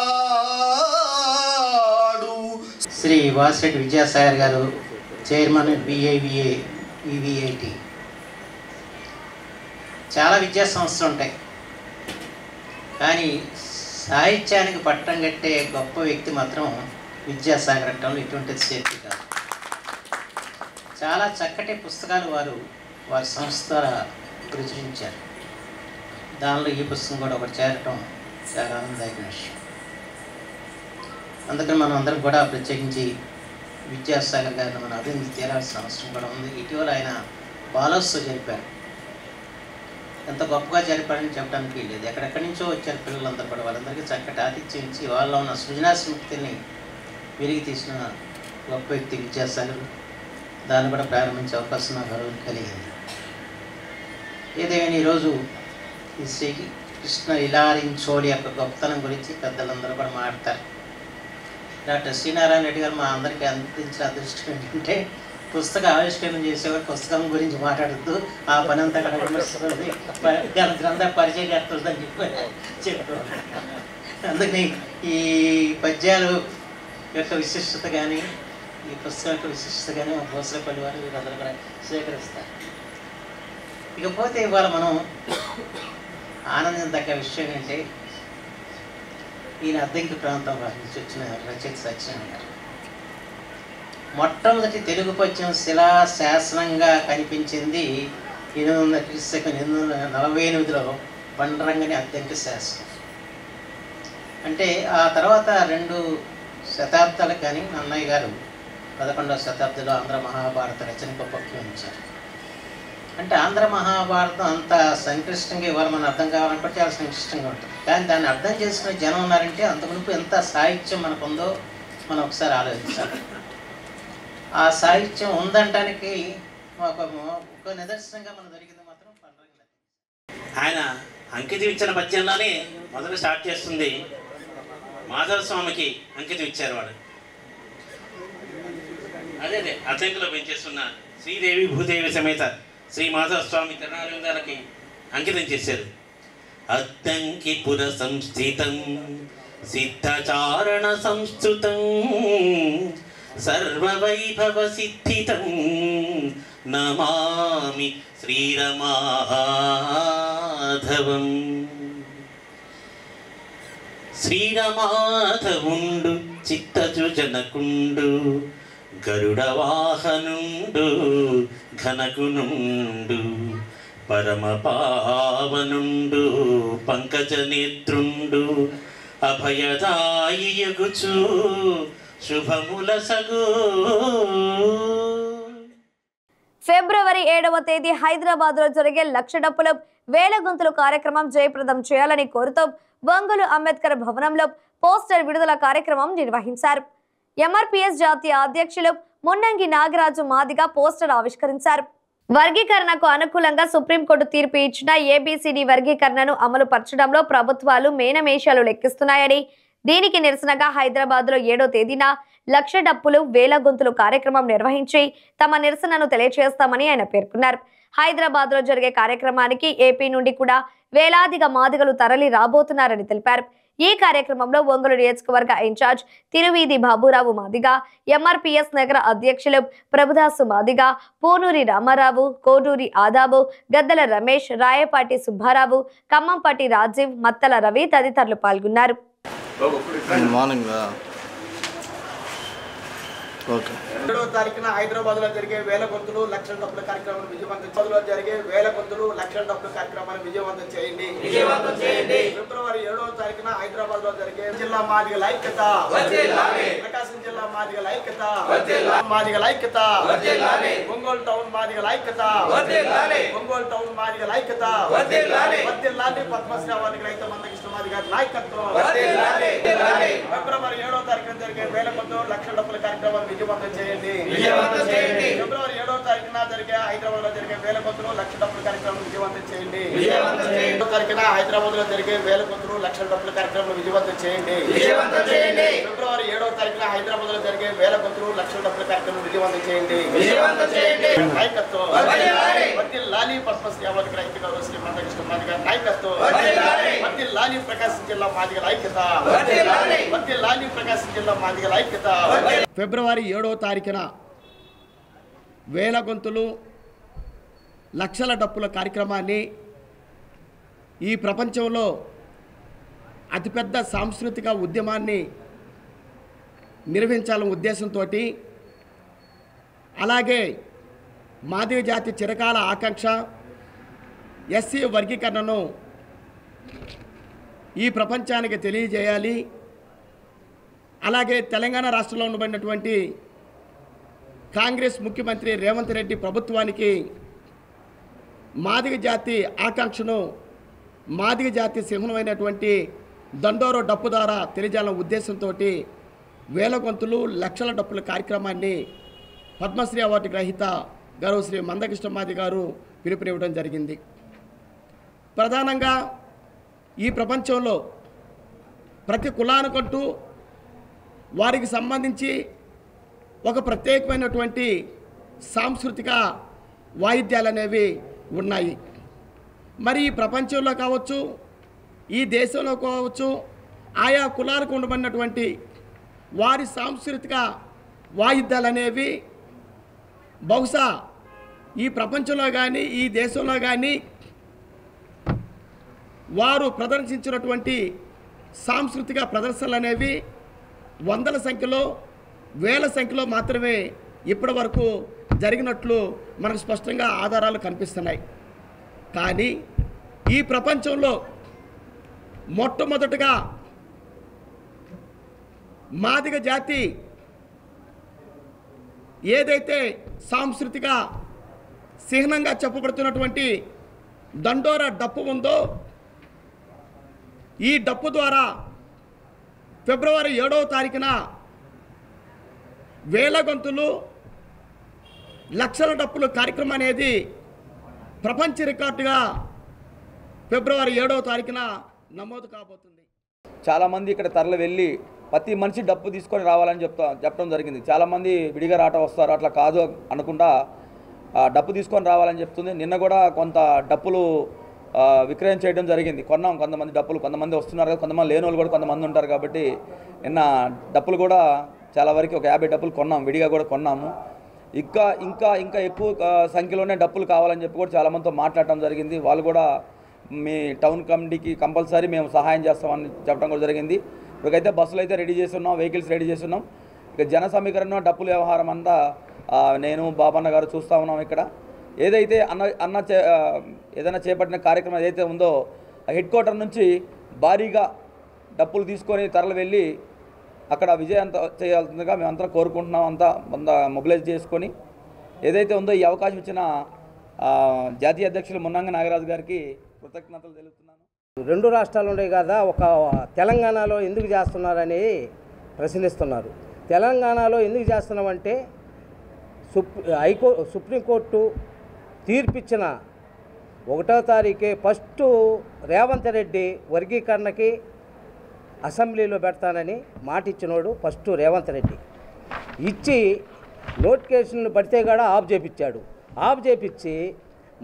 [SPEAKER 11] శ్రీ వాసిరెడ్డి విద్యాసాగర్ గారు, చైర్మన్ BIVA EVIT. చాలా విద్యా సంస్థలు ఉంటాయి, కానీ సాహిత్యానికి పట్టం కట్టే గొప్ప వ్యక్తి మాత్రం విద్యాసాగర్ అంటంలో ఎటువంటి సేఫ్టీ కాదు. చాలా చక్కటి పుస్తకాలు వారి సంస్థ ద్వారా ప్రచురించారు. దానిలో ఈ పుస్తకం కూడా ఒకటి చేరటం చాలా ఆనందదాయకమైన విషయం. అందుకని మనం అందరం కూడా ప్రత్యేకించి విద్యాసాగర్ గారిని మనం అభివృద్ధి చేయాల్సిన అవసరం కూడా ఉంది. ఇటీవల ఆయన బాలోత్సవం జరిపారు. ఎంత గొప్పగా జరిపారని చెప్పడానికి లేదు. ఎక్కడెక్కడి నుంచో వచ్చారు పిల్లలందరూ కూడా. వాళ్ళందరికీ చక్కటి ఆతిథ్యం ఇచ్చి వాళ్ళలో ఉన్న సృజనాత్మకతని వెలిగి తీసిన గొప్ప వ్యక్తి విద్యాసాగర్. దాన్ని కూడా ప్రారంభించే అవకాశం నాకు అరువులు కలిగింది. ఏదేమైనా ఈరోజు ఈ శ్రీ కృష్ణ ఇలారించోడి యొక్క గొప్పతనం గురించి పెద్దలందరూ కూడా మాట్లాడతారు. డాక్టర్ శ్రీనారాయణ రెడ్డి గారు మా అందరికీ అందించిన అదృష్టం ఏంటంటే పుస్తక ఆవిష్కరణ చేసేవారు పుస్తకం గురించి మాట్లాడుతూ ఆ పని అంతా కూడా విమర్శిస్తుంది, గ్రంథ పరిచయకర్తలని చెప్పారు. అందుకని ఈ పద్యాలు యొక్క విశిష్టత కానీ ఈ పుస్తకం యొక్క విశిష్టత కానీ మా భోసలపల్లి వారు వీరందరూ కూడా స్వీకరిస్తారు. ఇకపోతే ఇవాళ మనం ఆనందించదగ్గ విషయం ఏంటంటే ఈయన అద్దంకి ప్రాంతం నుంచి వచ్చిన రచయిత సత్యనారాయణ గారు. మొట్టమొదటి తెలుగు పద్యం శిలా శాసనంగా కనిపించింది 848లో బండరంగని అద్దంకి శాసనం. అంటే ఆ తర్వాత 2 శతాబ్దాలకు కానీ అన్నయ్య గారు 11వ శతాబ్దంలో ఆంధ్ర మహాభారత రచనకు ఉపక్రమించారు. అంటే ఆంధ్ర మహాభారతం అంత సంక్లిష్టంగా ఇవాళ మనం అర్థం కావాలనుకుంటే చాలా సంక్లిష్టంగా ఉంటుంది. కానీ దాన్ని అర్థం చేసుకునే జనం ఉన్నారంటే అంతకుముందు ఎంత సాహిత్యం మనకుందో మనం ఒకసారి ఆలోచించాలి. ఆ సాహిత్యం ఉందంటానికి ఒక నిదర్శనంగా మనం దొరికింది మాత్రం పండరంగ.
[SPEAKER 12] ఆయన అంకితం ఇచ్చిన పద్యంలోనే మొదలు స్టార్ట్ చేస్తుంది. మాధవ స్వామికి అంకితం ఇచ్చారు వాడు. అదే అద్దంకిలో పెంచేస్తున్న శ్రీదేవి భూదేవి సమేత శ్రీ మాధవ స్వామి తిరునాళ్ళకి అంకితం చేశారు. అద్దంకిపుర సంస్థితం సిద్ధచారణ సంస్థుతం సర్వవైభవ సిద్ధితం నమామి శ్రీరమాధవం. శ్రీరమాధవుండు చిత్తజుజనకుండు గరుడ వాహనుండు ఘనకునుండు పరమ పావనుండు పంకజ నేత్రుండు అభయదాయియగుచు శుభముల సగు.
[SPEAKER 1] ఫిబ్రవరి 7వ తేదీ హైదరాబాద్ లో జరిగే లక్ష డప్పుల వేల గొంతులు కార్యక్రమం జయప్రదం చేయాలని కోరుతూ ఒంగోలు అంబేద్కర్ భవనంలో పోస్టర్ విడుదల కార్యక్రమం నిర్వహించారు. MRPS జాతీయ అధ్యక్షులు మున్నంగి నాగరాజు మాదిగ పోస్టర్ ఆవిష్కరించారు. వర్గీకరణకు అనుకూలంగా సుప్రీంకోర్టు తీర్పు ఇచ్చిన ABCD వర్గీకరణను అమలు పరచడంలో ప్రభుత్వాలు మేనమేషాలు లెక్కిస్తున్నాయని, దీనికి నిరసనగా హైదరాబాద్ లో 7వ తేదీన లక్ష డప్పులు వేల గొంతులు కార్యక్రమం నిర్వహించి తమ నిరసనను తెలియజేస్తామని ఆయన పేర్కొన్నారు. హైదరాబాద్ లో జరిగే కార్యక్రమానికి ఏపీ నుండి కూడా వేలాదిగా మాదిగలు తరలి రాబోతున్నారని తెలిపారు. ఈ కార్యక్రమంలో ఒంగోలు నియోజకవర్గ ఇన్ఛార్జ్ తిరువీధి బాబురావు మాదిగ, MRPS నగర అధ్యక్షులు ప్రభుదాసు మాదిగ, పూనూరి రామారావు, కోడూరి ఆదాబు, గద్దల రమేష్, రాయపాటి సుబ్బారావు, ఖమ్మంపాటి రాజీవ్, మత్తల రవి తదితరులు పాల్గొన్నారు.
[SPEAKER 13] 7వ తారీఖున హైదరాబాద్ లో జరిగే వేల గొంతులు లక్షల డప్పుల కార్యక్రమాన్ని విజయవంతం జరిగే వేల గొంతులు లక్షల డప్పుల కార్యక్రమాన్ని విజయవంతం చేయండి. ఫిబ్రవరి 7వ తారీఖున హైదరాబాద్ లో జరిగే జిల్లా మాదిగల ఐక్యత, ప్రకాశం జిల్లా మాదిగల ఐక్యత, మాదిగల ఐక్యత, ఒంగోలు టౌన్ మాదిగల ఐక్యత, ఒంగోలు టౌన్ మాదిగల ఐక్యత, వర్ధిల్లాలి పద్మశ్రీ అవార్డు గ్రహీత మందకృష్ణ మాదిగ నాయకత్వం. ఫిబ్రవరి 7వ తారీఖున జరిగే వేల గొంతులు లక్షల డప్పుల కార్యక్రమాన్ని విజయవంతం చేయండి. ఫిబ్రవరి 7వ తారీఖున జరిగే హైదరాబాద్ లో జరిగే వేల గొంతులు లక్ష డప్పుల కార్యక్రమం విజయవంతం చేయండి. తారీఖున హైదరాబాద్లో జరిగే వేల గొంతులు లక్షల డబ్బుల కార్యక్రమం విజయవంతం చేయండి. ఫిబ్రవరి 7వ తారీఖున హైదరాబాద్లో జరిగే వేల గొంతులు లక్షల డబ్బుల కార్యక్రమం విజయవంతం చేయండి. నాయకత్వం వర్ధిల్లాలి పద్మశ్రీ అవార్డు గ్రహీత గౌరవ శ్రీ మందకృష్ణ మాదిగ నాయకత్వం వర్ధిల్లాలి ప్రకాశం జిల్లా మాదిగల ఐక్యత వర్ధిల్లాలి ప్రకాశం జిల్లా మాదిగల ఐక్యత.
[SPEAKER 14] ఫిబ్రవరి 7వ తారీఖున వేల గొంతులు లక్షల డప్పుల కార్యక్రమాన్ని ఈ ప్రపంచంలో అతిపెద్ద సాంస్కృతిక ఉద్యమాన్ని నిర్వహించాలనే ఉద్దేశంతో, అలాగే మాదిగ జాతి చిరకాల ఆకాంక్ష ఎస్సీ వర్గీకరణను ఈ ప్రపంచానికి తెలియజేయాలి. అలాగే తెలంగాణ రాష్ట్రంలో ఉండబడినటువంటి కాంగ్రెస్ ముఖ్యమంత్రి రేవంత్ రెడ్డి ప్రభుత్వానికి మాదిగ జాతి ఆకాంక్షను మాదిగ జాతి సింహమైనటువంటి దండోర డప్పు ద్వారా తెలియజేయాలనే ఉద్దేశంతో వేల గొంతులు లక్షల డప్పుల కార్యక్రమాన్ని పద్మశ్రీ అవార్డు గ్రహీత గౌరవ శ్రీ మందకృష్ణ మాదిగ గారు పిలుపునివ్వడం జరిగింది. ప్రధానంగా ఈ ప్రపంచంలో ప్రతి కులానికంటూ వారికి సంబంధించి ఒక ప్రత్యేకమైనటువంటి సాంస్కృతిక వాయిద్యాలు అనేవి ఉన్నాయి. మరి ఈ ప్రపంచంలో కావచ్చు, ఈ దేశంలో కావచ్చు, ఆయా కులాలకు ఉండబడినటువంటి వారి సాంస్కృతిక వాయిద్యాలు అనేవి బహుశా ఈ ప్రపంచంలో కానీ ఈ దేశంలో కానీ వారు ప్రదర్శించినటువంటి సాంస్కృతిక ప్రదర్శనలు అనేవి వందల సంఖ్యలో వేల సంఖ్యలో మాత్రమే ఇప్పటి వరకు జరిగినట్లు మనకు స్పష్టంగా ఆధారాలు కనిపిస్తున్నాయి. కానీ ఈ ప్రపంచంలో మొట్టమొదటగా మాదిగ జాతి ఏదైతే సాంస్కృతిక చిహ్నంగా చెప్పబడుతున్నటువంటి దండోర డప్పు ఉందో, ఈ డప్పు ద్వారా ఫిబ్రవరి 7వ తారీఖున వేల గొంతులు లక్షల డప్పులు కార్యక్రమం అనేది ప్రపంచ రికార్డుగా ఫిబ్రవరి 7వ తారీఖున నమోదు కాబోతుంది.
[SPEAKER 15] చాలామంది ఇక్కడ తరలి వెళ్ళి ప్రతి మనిషి డప్పు తీసుకొని రావాలని చెప్పడం జరిగింది. చాలామంది విడిగా రాట వస్తారు, అట్లా కాదు అనుకుంటా డప్పు తీసుకొని రావాలని చెప్తుంది. నిన్న కూడా కొంత డప్పులు విక్రయం చేయడం జరిగింది. కొన్నాం కొంతమంది డప్పులు, కొంతమంది వస్తున్నారు కదా, కొంతమంది లేని వాళ్ళు కూడా కొంతమంది ఉంటారు. కాబట్టి నిన్న డప్పులు కూడా చాలా వరకు ఒక 50 డప్పులు కొన్నాం, విడిగా కూడా కొన్నాము. ఇంకా ఇంకా ఇంకా ఎక్కువ సంఖ్యలోనే డప్పులు కావాలని చెప్పి కూడా చాలామందితో మాట్లాడటం జరిగింది. వాళ్ళు కూడా మీ టౌన్ కమిటీకి కంపల్సరీ మేము సహాయం చేస్తామని చెప్పడం కూడా జరిగింది. ఇప్పటికైతే బస్సులు అయితే రెడీ చేస్తున్నాం, వెహికల్స్ రెడీ చేస్తున్నాం. ఇక జన సమీకరణ డప్పుల వ్యవహారం అంతా నేను బాబన్న గారు చూస్తూ ఉన్నాం. ఇక్కడ ఏదైతే ఏదైనా చేపట్టిన కార్యక్రమం ఏదైతే ఉందో హెడ్ క్వార్టర్ నుంచి భారీగా డప్పులు తీసుకొని తరలి వెళ్ళి అక్కడ విజయంతో చేయాల్సిందిగా మేమంతా కోరుకుంటున్నాం. అంతా మొబిలైజ్ చేసుకొని ఏదైతే ఉందో ఈ అవకాశం ఇచ్చిన జాతీయ అధ్యక్షులు మున్నంగి నాగరాజు గారికి కృతజ్ఞతలు తెలుపుతున్నాను.
[SPEAKER 16] 2 రాష్ట్రాలు ఉన్నాయి కదా, ఒక తెలంగాణలో ఎందుకు చేస్తున్నారని ప్రశ్నిస్తున్నారు. తెలంగాణలో ఎందుకు చేస్తున్నామంటే సుప్రీంకోర్టు తీర్పిచ్చిన 1వ తారీఖే ఫస్ట్ రేవంత్ రెడ్డి వర్గీకరణకి అసెంబ్లీలో పెడతానని మాట ఇచ్చినోడు ఫస్ట్ రేవంత్ రెడ్డి ఇచ్చి నోటిఫికేషన్లు పడితే కూడా ఆఫ్ చేపించాడు. ఆఫ్ చేపించి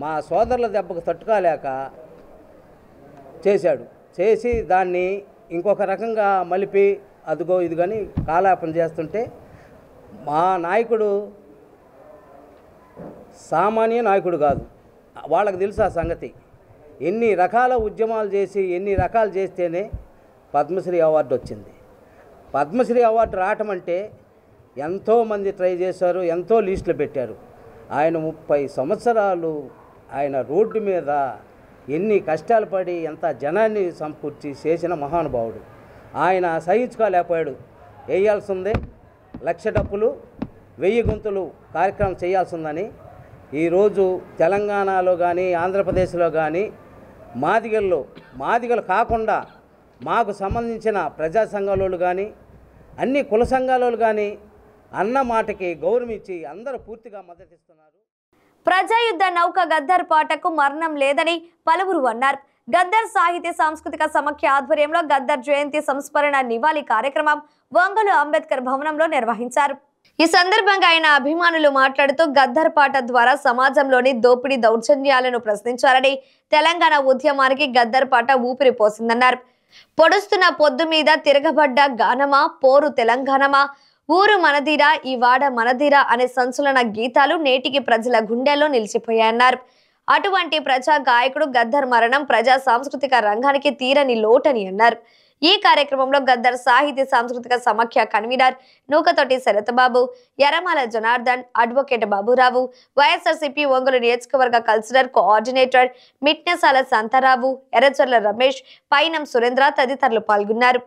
[SPEAKER 16] మా సోదరుల దెబ్బకు తట్టుకోలేక చేశాడు. చేసి దాన్ని ఇంకొక రకంగా మలిపి అదిగో ఇదిగని కాలాపన చేస్తుంటే మా నాయకుడు సామాన్య నాయకుడు కాదు, వాళ్ళకి తెలుసు ఆ సంగతి. ఎన్ని రకాల ఉద్యమాలు చేసి ఎన్ని రకాలు చేస్తేనే పద్మశ్రీ అవార్డు వచ్చింది. పద్మశ్రీ అవార్డు రావటం అంటే ఎంతోమంది ట్రై చేశారు, ఎంతో లిస్టులు పెట్టారు. ఆయన 30 సంవత్సరాలు ఆయన రోడ్డు మీద ఎన్ని కష్టాలు పడి ఎంత జనాన్ని సమకూర్చి చేసిన మహానుభావుడు. ఆయన సహించుకోలేకపోయాడు. వేయాల్సిందే 1,00,000 డప్పులు 1000 గొంతులు కార్యక్రమం చేయాల్సిందని ఈరోజు తెలంగాణలో కానీ ఆంధ్రప్రదేశ్లో కానీ మాదిగలు కాకుండా మాకు సంబంధించిన ప్రజా సంఘాలు కానీ అన్ని కుల సంఘాలు కానీ అన్న మాటకి గౌరవించి అందరూ పూర్తిగా మద్దతిస్తున్నారు.
[SPEAKER 1] ప్రజాయుద్ధ నౌక గద్దర్ పాటకు మరణం లేదని పలువురు అన్నారు. గద్దర్ సాహిత్య సాంస్కృతిక సమాఖ్య ఆధ్వర్యంలో గద్దర్ జయంతి సంస్మరణ నివాళి కార్యక్రమం ఒంగోలు అంబేద్కర్ భవనంలో నిర్వహించారు. ఈ సందర్భంగా ఆయన అభిమానులు మాట్లాడుతూ గద్దర్ పాట ద్వారా సమాజంలోని దోపిడీ దౌర్జన్యాలను ప్రశ్నించారని, తెలంగాణ ఉద్యమానికి గద్దర్ పాట ఊపిరి పోసిందన్నారు. పొడుస్తున్న పొద్దు మీద తిరగబడ్డ గానమా, పోరు తెలంగాణమా, ఊరు మనదిరా, ఈ వాడ మనదిరా అనే సంచలన గీతాలు నేటికి ప్రజల గుండెల్లో నిలిచిపోయాయన్నారు. అటువంటి ప్రజా గాయకుడు గద్దర్ మరణం ప్రజా సాంస్కృతిక రంగానికి తీరని లోటని అన్నారు. ఈ కార్యక్రమంలో గద్దర్ సాహిత్య సాంస్కృతిక సమాఖ్య కన్వీనర్ నూకతోటి శరత్బాబు, యరమాల జనార్దన్, అడ్వకేట్ బాబురావు, వైఎస్ఆర్సీపీ ఒంగోలు నియోజకవర్గ కల్చరల్ కోఆర్డినేటర్ మిట్నసాల శాంతారావు, ఎర్రచర్ల రమేష్, పైనం సురేంద్ర తదితరులు పాల్గొన్నారు.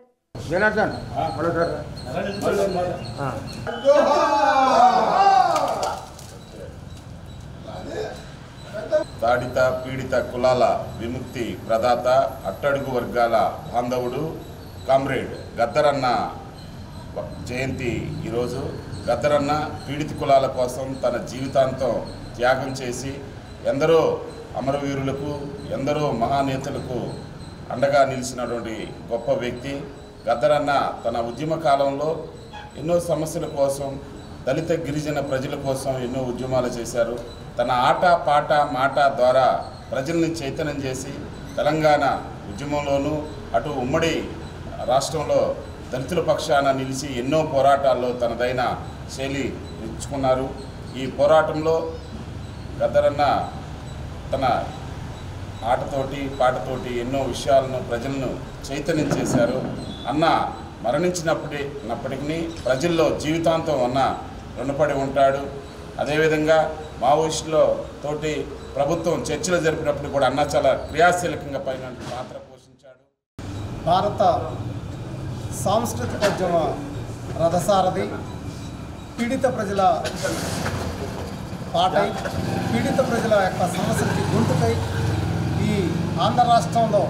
[SPEAKER 17] తాడిత పీడిత కులాల విముక్తి ప్రదాత, అట్టడుగు వర్గాల బాంధవుడు కామ్రేడ్ గద్దరన్న జయంతి ఈరోజు. గద్దరన్న పీడిత కులాల కోసం తన జీవితాంతం త్యాగం చేసి ఎందరో అమరవీరులకు, ఎందరో మహానేతలకు అండగా నిలిచినటువంటి గొప్ప వ్యక్తి. గద్దరన్న తన ఉద్యమ కాలంలో ఎన్నో సమస్యల కోసం, దళిత గిరిజన ప్రజల కోసం ఎన్నో ఉద్యమాలు చేశారు. తన ఆట పాట మాట ద్వారా ప్రజల్ని చైతన్యం చేసి తెలంగాణ ఉద్యమంలోనూ అటు ఉమ్మడి రాష్ట్రంలో దళితుల పక్షాన నిలిచి ఎన్నో పోరాటాల్లో తనదైన శైలి ఇచ్చుకున్నారు. ఈ పోరాటంలో గద్దరన్న తన ఆటతోటి పాటతోటి ఎన్నో విషయాలను ప్రజలను చైతన్యం చేశారు. అన్న మరణించినప్పటికీ ప్రజల్లో జీవితాంతం అన్న రుణపడి ఉంటాడు. అదేవిధంగా మావోయిస్టులో తోటి ప్రభుత్వం చర్చలు జరిపినప్పుడు కూడా అన్న చాలా క్రియాశీలకంగా పైన పాత్ర పోషించాడు.
[SPEAKER 18] భారత సాంస్కృతికోద్యమ రథసారథి, పీడిత ప్రజల పాటై, పీడిత ప్రజల యొక్క సమస్యలకి గొంతుకై ఈ ఆంధ్ర రాష్ట్రంలో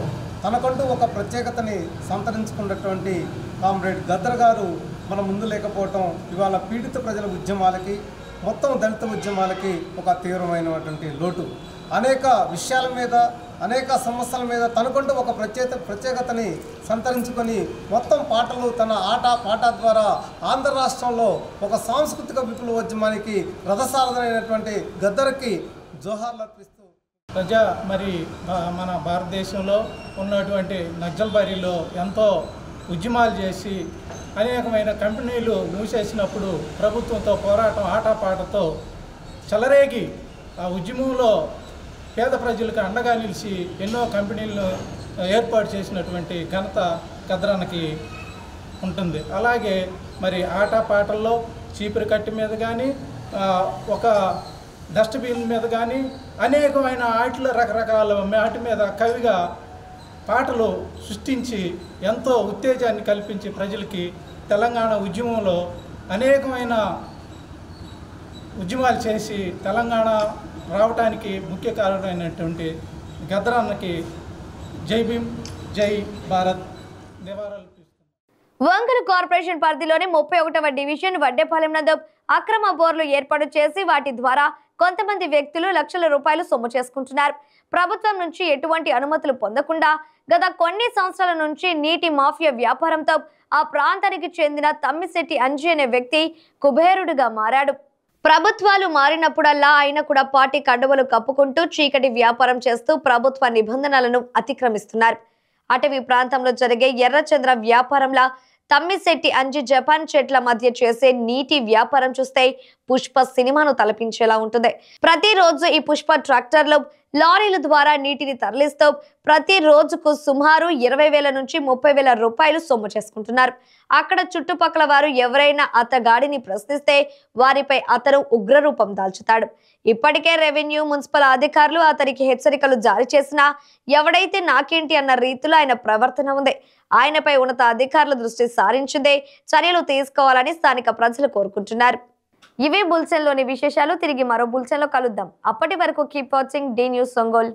[SPEAKER 18] తనకంటూ ఒక ప్రత్యేకతని సంతరించుకున్నటువంటి కామ్రేడ్ గద్దర్ గారు మన ముందు లేకపోవటం ఇవాళ పీడిత ప్రజల ఉద్యమాలకి, మొత్తం దళిత ఉద్యమాలకి ఒక తీవ్రమైనటువంటి లోటు. అనేక విషయాల మీద, అనేక సమస్యల మీద తనకంటూ ఒక ప్రత్యేకతని సంతరించుకొని మొత్తం పాటలు, తన ఆట పాట ద్వారా ఆంధ్ర రాష్ట్రంలో ఒక సాంస్కృతిక విప్లవోద్యమానికి రథసారథైనటువంటి గద్దర్కి జోహార్లు అర్పిస్తూ
[SPEAKER 19] మరి మన భారతదేశంలో ఉన్నటువంటి నక్సల్బరీలో ఎంతో ఉద్యమాలు చేసి అనేకమైన కంపెనీలు మూసేసినప్పుడు ప్రభుత్వంతో పోరాటం ఆటపాటతో చెలరేగి ఆ ఉద్యమంలో పేద ప్రజలకు అండగా నిలిచి ఎన్నో కంపెనీలను ఏర్పాటు చేసినటువంటి ఘనత గద్దరన్నకి ఉంటుంది. అలాగే మరి ఆటపాటల్లో చీపురు కట్టి మీద కానీ, ఒక డస్ట్బిన్ మీద కానీ అనేకమైన ఆటల రకరకాల వాటి మీద కవిగా పాటలు సృష్టించి ఎంతో ఉత్తేజాన్ని కల్పించి ప్రజలకి తెలంగాణ ఉద్యమంలో అనేకమైన ఉద్యమాలు చేసి తెలంగాణ రావడానికి ముఖ్య కారణమైనటువంటి గద్దరన్నకి జై భీమ్, జై భారత్ నివాళులు.
[SPEAKER 1] ఒంగోలు కార్పొరేషన్ పరిధిలోని 31వ డివిజన్ వడ్డేపాలెం నందు అక్రమ బోర్లు ఏర్పాటు చేసి వాటి ద్వారా కొంతమంది వ్యక్తులు లక్షల రూపాయలు సొమ్ము చేసుకుంటున్నారు. ప్రభుత్వం నుంచి ఎటువంటి అనుమతులు పొందకుండా గత కొన్ని సంవత్సరాల నుంచి నీటి మాఫియా వ్యాపారంతో ఆ ప్రాంతానికి చెందిన తమ్మిశెట్టి అంజీ అనే వ్యక్తి కుబేరుడిగా మారాడు. ప్రభుత్వాలు మారినప్పుడల్లా ఆయన కూడా పార్టీ కండువలు కప్పుకుంటూ చీకటి వ్యాపారం చేస్తూ ప్రభుత్వ నిబంధనలను అతిక్రమిస్తున్నారు. అటవీ ప్రాంతంలో జరిగే ఎర్రచంద్ర వ్యాపారంలా తమ్మిశెట్టి అంజీ జపాన్ చెట్ల మధ్య చేసే నీటి వ్యాపారం చూస్తే పుష్ప సినిమాను తలపించేలా ఉంటుంది. ప్రతిరోజు ఈ పుష్ప ట్రాక్టర్లు, లారీల ద్వారా నీటిని తరలిస్తూ ప్రతి రోజుకు సుమారు 20,000 నుంచి 30,000 రూపాయలు సొమ్ము చేసుకుంటున్నారు. అక్కడ చుట్టుపక్కల వారు ఎవరైనా అతగాడిని ప్రశ్నిస్తే వారిపై అతను ఉగ్రరూపం దాల్చుతాడు. ఇప్పటికే రెవెన్యూ, మున్సిపల్ అధికారులు అతనికి హెచ్చరికలు జారీ చేసినా ఎవడైతే నాకేంటి అన్న రీతిలో ఆయన ప్రవర్తన ఉంది. ఆయనపై ఉన్నత అధికారుల దృష్టి సారించిందే చర్యలు తీసుకోవాలని స్థానిక ప్రజలు కోరుకుంటున్నారు. ఇవే బులెటిన్లోని విశేషాలు. తిరిగి మరో బులెటిన్లో కలుద్దాం. అప్పటి వరకు keep watching the news Ongole.